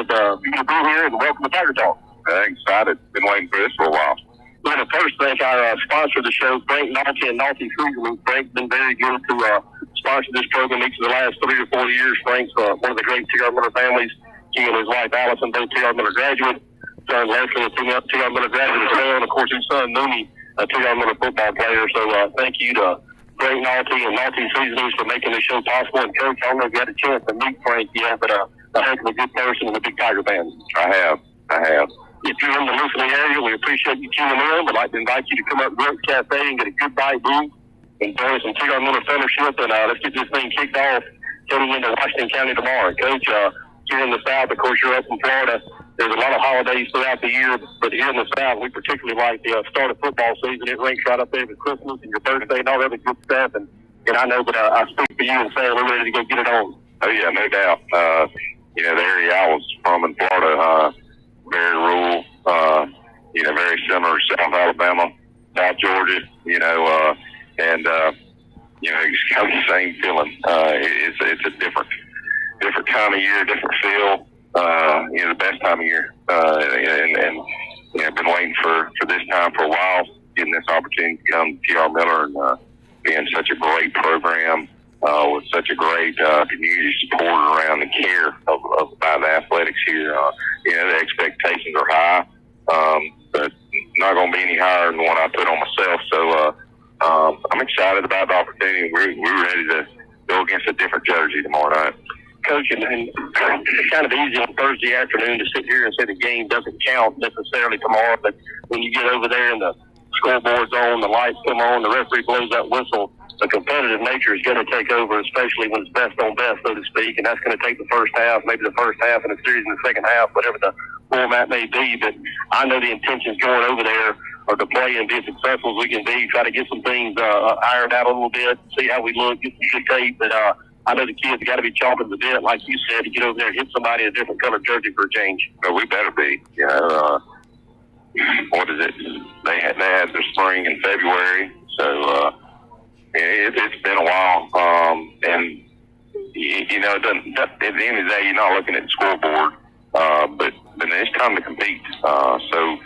for you to be here, and welcome to Tiger Talk. Excited. Been waiting for this for a while. I want to first thank our sponsor of the show, Frank Nolte and Nolte Frugal. Frank's been very good to sponsor this program each of the last 3 or 4 years. Frank's one of the great T.R. Miller families. He and his wife, Allison, both T.R. Miller graduates. Son Leslie, a T.R. Miller graduate as well. And, of course, his son, Mooney, a T.R. Miller football player. So thank you to Frank Nolte and Nolte Seasonings for making this show possible. And, Coach, I don't know if you had a chance to meet Frank yet, but a heck of a good person and a big Tiger fan. I have. If you're in the listening area, we appreciate you tuning in. We'd like to invite you to come up to Brooks Cafe and get a good bite booth, enjoy some T.R. Miller fellowship, and let's get this thing kicked off heading into Washington County tomorrow. Coach, here in the South, of course, you're up in Florida. There's a lot of holidays throughout the year, but here in the South, we particularly like the start of football season. It ranks right up there with Christmas and your birthday and all that good stuff. And I know that I speak for you and say we're ready to go get it on. Oh, yeah, no doubt. The area I was from in Florida, very rural, very similar to South Alabama, South Georgia, it's kind of the same feeling. It's a different time of year, different feel, the best time of year. I've been waiting for this time for a while, getting this opportunity to come to T.R. Miller and being such a great program, with such a great community support around the care of the athletics here. The expectations are high, but not going to be any higher than what I put on myself. So I'm excited about the opportunity. We're ready to go against a different Jersey tomorrow night. Coach, and it's kind of easy on Thursday afternoon to sit here and say the game doesn't count necessarily tomorrow, but when you get over there and the scoreboard's on, the lights come on, the referee blows that whistle, the competitive nature is going to take over, especially when it's best on best, so to speak, and that's going to take the first half, maybe the first half in the series in the second half, whatever the format may be. But I know the intentions going over there are to play and be as successful as we can be, try to get some things ironed out a little bit, see how we look, get some good tape. But I know the kids got to be chomping the bit, like you said, to get over there and hit somebody in a different colored jersey for a change. No, we better be. What is it? They had their spring in February, so it's been a while. And it doesn't. At the end of the day, you're not looking at the scoreboard, but it's time to compete. So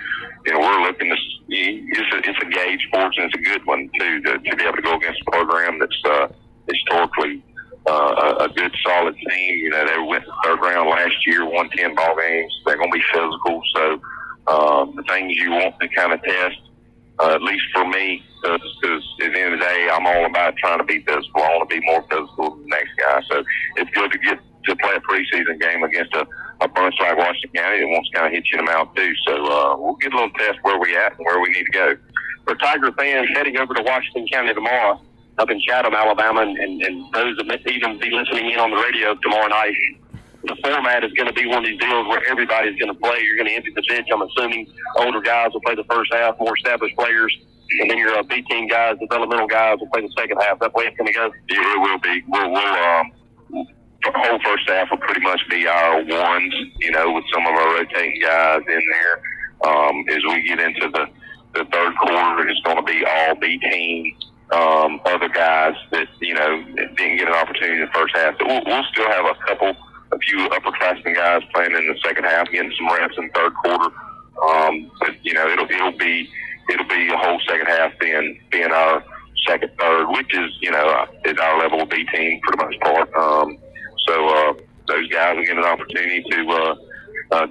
we're looking to. It's a gauge sports, and it's a good one too to be able to go against a program that's historically a good, solid team. They went to the third round last year, won 10 ball games. They're going to be physical. So the things you want to kind of test, at least for me, because at the end of the day, I'm all about trying to be physical. I want to be more physical than the next guy. So it's good to get to play a preseason game against a bunch like Washington County that wants to kind of hit you in the mouth too. So we'll get a little test where we at and where we need to go. For Tiger fans heading over to Washington County tomorrow, up in Chatham, Alabama, and those that may even be listening in on the radio tomorrow night, the format is going to be one of these deals where everybody's going to play. You're going to empty the bench. I'm assuming older guys will play the first half, more established players, and then your B team guys, developmental guys, will play the second half. That way it's going to go. Yeah, it will be. We'll the whole first half will pretty much be our ones, with some of our rotating guys in there. As we get into the third quarter, it's going to be all B team. Other guys that, didn't get an opportunity in the first half. So we'll still have a few upperclassmen guys playing in the second half, getting some reps in the third quarter. But it'll be a whole second half being our second, third, which is, is our level of B team for the most part. So those guys will get an opportunity to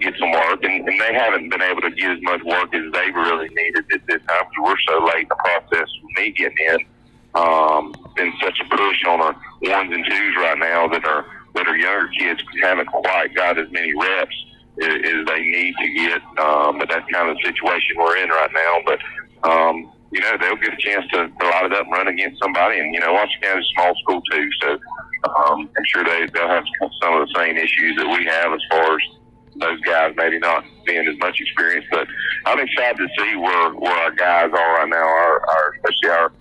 get some work, and they haven't been able to get as much work as they really needed at this time because we're so late in the process with me getting in. Been such a push on our ones and twos right now that our younger kids haven't quite got as many reps as they need to get. But that's kind of the situation we're in right now. But they'll get a chance to light it up and run against somebody. And Washington County is a small school too, so I'm sure they'll have some of the same issues that we have as far as those guys maybe not being as much experience. But I'm excited to see where our guys are right now, especially our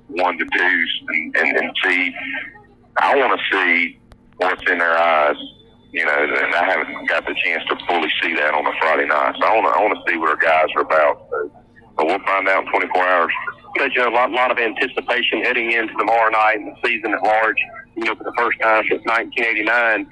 one to twos, and see. I want to see what's in their eyes, and I haven't got the chance to fully see that on a Friday night. So I want to see what our guys are about. But we'll find out in 24 hours. There's a lot of anticipation heading into tomorrow night and the season at large. For the first time since 1989,